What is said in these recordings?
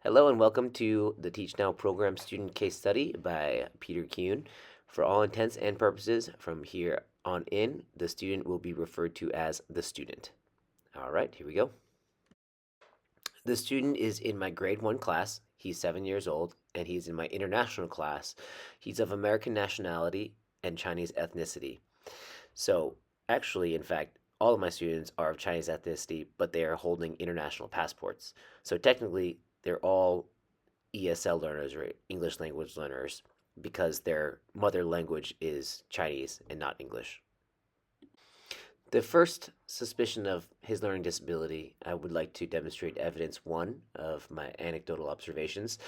Hello and welcome to the Teach Now program student case study by Peter Kuhn. For all intents and purposes, from here on in, the student will be referred to as the student. All right, here we go. The student is in my grade 1 class. He's 7 years old, and he's in my international class. He's of American nationality and Chinese ethnicity. So, actually, in fact, all of my students are of Chinese ethnicity, but they are holding international passports. So, technically, they're all ESL learners or English language learners because their mother language is Chinese and not English. The first suspicion of his learning disability, I would like to demonstrate evidence one of my anecdotal observations.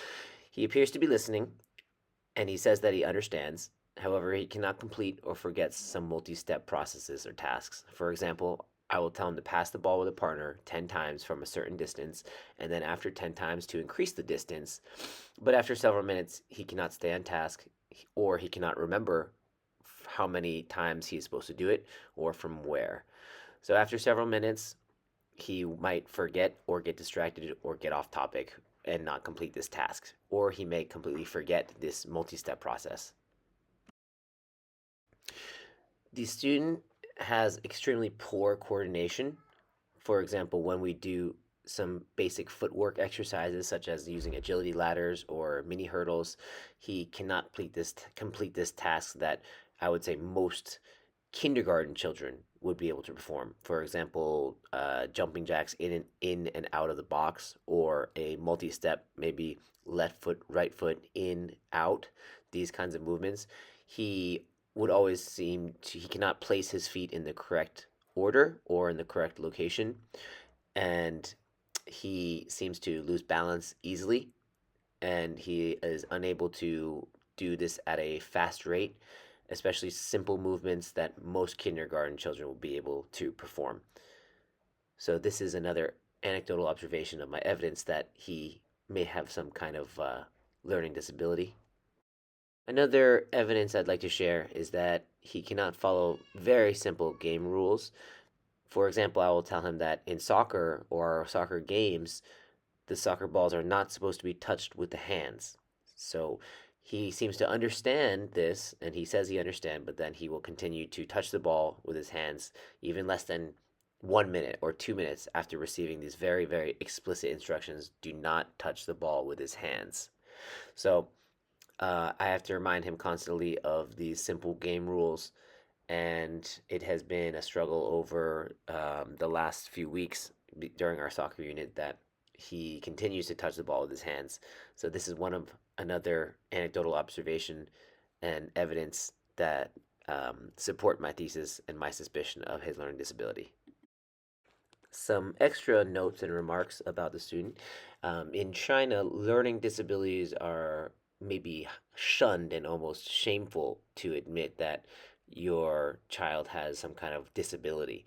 He appears to be listening, and he says that he understands. However, he cannot complete or forgets some multi-step processes or tasks. For example, I will tell him to pass the ball with a partner 10 times from a certain distance, and then after 10 times to increase the distance. But after several minutes, he cannot stay on task, or he cannot remember how many times he's supposed to do it or from where. So after several minutes, he might forget or get distracted or get off topic and not complete this task, or he may completely forget this multi-step process. The student has extremely poor coordination. For example, when we do some basic footwork exercises such as using agility ladders or mini hurdles, he cannot complete this task that I would say most kindergarten children would be able to perform. For example, jumping jacks in and out of the box, or a multi-step, maybe left foot, right foot, in, out, these kinds of movements. He would always he cannot place his feet in the correct order or in the correct location, and he seems to lose balance easily, and he is unable to do this at a fast rate, especially simple movements that most kindergarten children will be able to perform. So this is another anecdotal observation of my evidence that he may have some kind of learning disability. Another evidence I'd like to share is that he cannot follow very simple game rules. For example, I will tell him that in soccer or soccer games, the soccer balls are not supposed to be touched with the hands. So he seems to understand this, and he says he understands, but then he will continue to touch the ball with his hands even less than 1 minute or 2 minutes after receiving these very, very explicit instructions. Do not touch the ball with his hands. So I have to remind him constantly of these simple game rules, and it has been a struggle over the last few weeks during our soccer unit that he continues to touch the ball with his hands. So this is one of another anecdotal observation and evidence that support my thesis and my suspicion of his learning disability. Some extra notes and remarks about the student. In China, learning disabilities are maybe shunned and almost shameful to admit that your child has some kind of disability.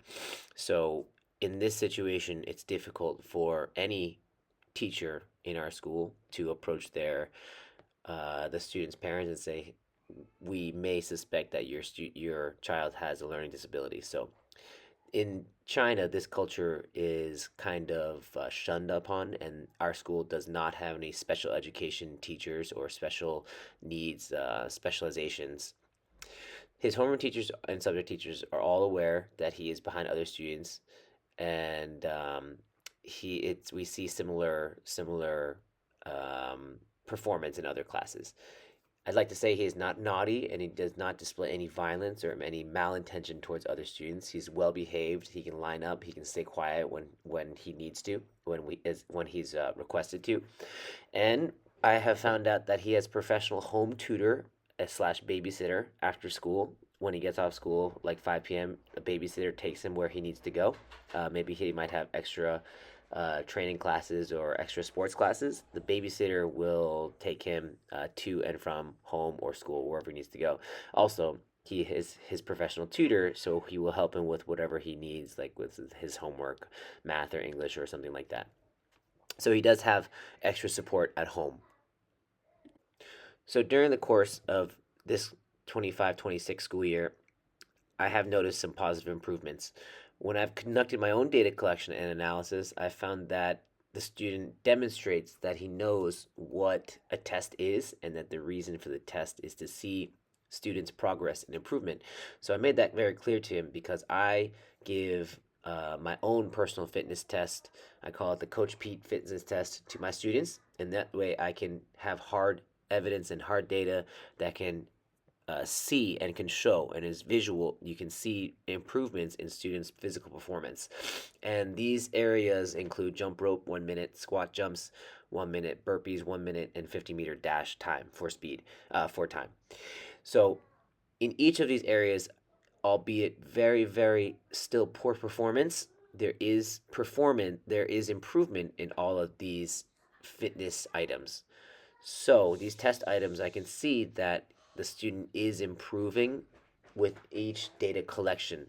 So, in this situation, it's difficult for any teacher in our school to approach the student's parents and say, "We may suspect that your child has a learning disability." So, in China, this culture is kind of shunned upon, and our school does not have any special education teachers or special needs specializations. His homeroom teachers and subject teachers are all aware that he is behind other students, and we see similar performance in other classes. I'd like to say he is not naughty and he does not display any violence or any malintention towards other students. He's well behaved. He can line up. He can stay quiet when he needs to, when he's requested to. And I have found out that he has professional home tutor slash babysitter after school. When he gets off school, like 5 p.m., a babysitter takes him where he needs to go. Maybe he might have extra training classes or extra sports classes. The babysitter will take him to and from home or school, wherever he needs to go. Also, he is his professional tutor, so he will help him with whatever he needs, like with his homework, math or English or something like that. So he does have extra support at home. So during the course of this 25-26 school year, I have noticed some positive improvements. When I've conducted my own data collection and analysis, I found that the student demonstrates that he knows what a test is and that the reason for the test is to see students' progress and improvement. So I made that very clear to him because I give my own personal fitness test. I call it the Coach Pete Fitness Test to my students, and that way I can have hard evidence and hard data that can see and can show and is visual. You can see improvements in students' physical performance. And these areas include jump rope 1 minute, squat jumps 1 minute, burpees 1 minute, and 50-meter dash time for speed, for time. So in each of these areas, albeit very, very still poor performance, there is improvement in all of these fitness items. So these test items, I can see that the student is improving with each data collection.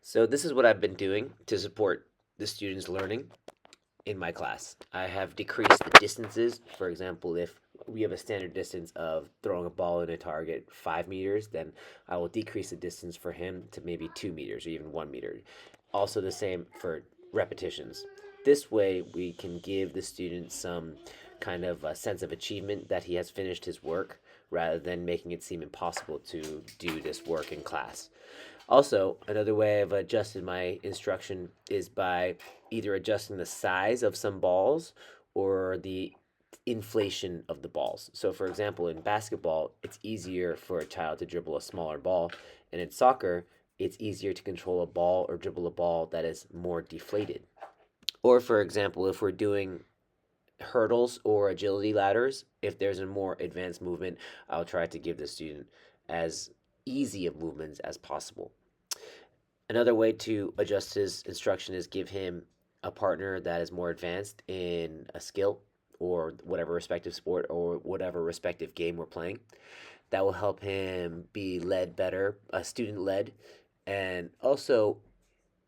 So this is what I've been doing to support the students' learning in my class. I have decreased the distances. For example, if we have a standard distance of throwing a ball in a target 5 meters, then I will decrease the distance for him to maybe 2 meters or even 1 meter. Also, the same for repetitions. This way, we can give the student some kind of a sense of achievement that he has finished his work rather than making it seem impossible to do this work in class. Also, another way I've adjusted my instruction is by either adjusting the size of some balls or the inflation of the balls. So, for example, in basketball, it's easier for a child to dribble a smaller ball, and in soccer, it's easier to control a ball or dribble a ball that is more deflated. Or, for example, if we're doing hurdles or agility ladders, if there's a more advanced movement, I'll try to give the student as easy of movements as possible. Another way to adjust his instruction is give him a partner that is more advanced in a skill or whatever respective sport or whatever respective game we're playing. That will help him be led better, student led, and also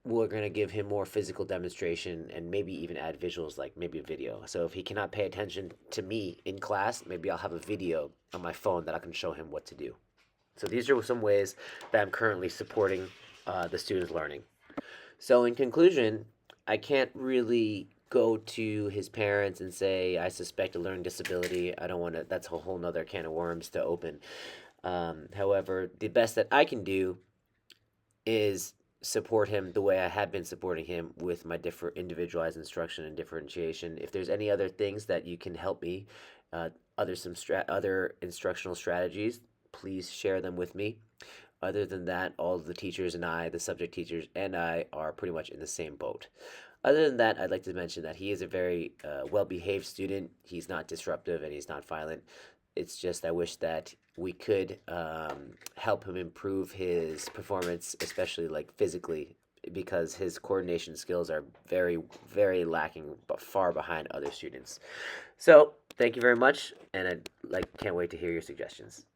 we're going to give him more physical demonstration and maybe even add visuals like maybe a video. So if he cannot pay attention to me in class, maybe I'll have a video on my phone that I can show him what to do. So these are some ways that I'm currently supporting the student's learning. So in conclusion, I can't really go to his parents and say I suspect a learning disability. I don't want to. That's a whole nother can of worms to open. However, the best that I can do is support him the way I have been supporting him with my different individualized instruction and differentiation. If there's any other things that you can help me, other instructional strategies, please share them with me. Other than that, all of the teachers and I, the subject teachers and I, are pretty much in the same boat. Other than that, I'd like to mention that he is a very well behaved student. He's not disruptive and he's not violent. It's just I wish that we could help him improve his performance, especially like physically, because his coordination skills are very, very lacking, but far behind other students. So, thank you very much, and I can't wait to hear your suggestions.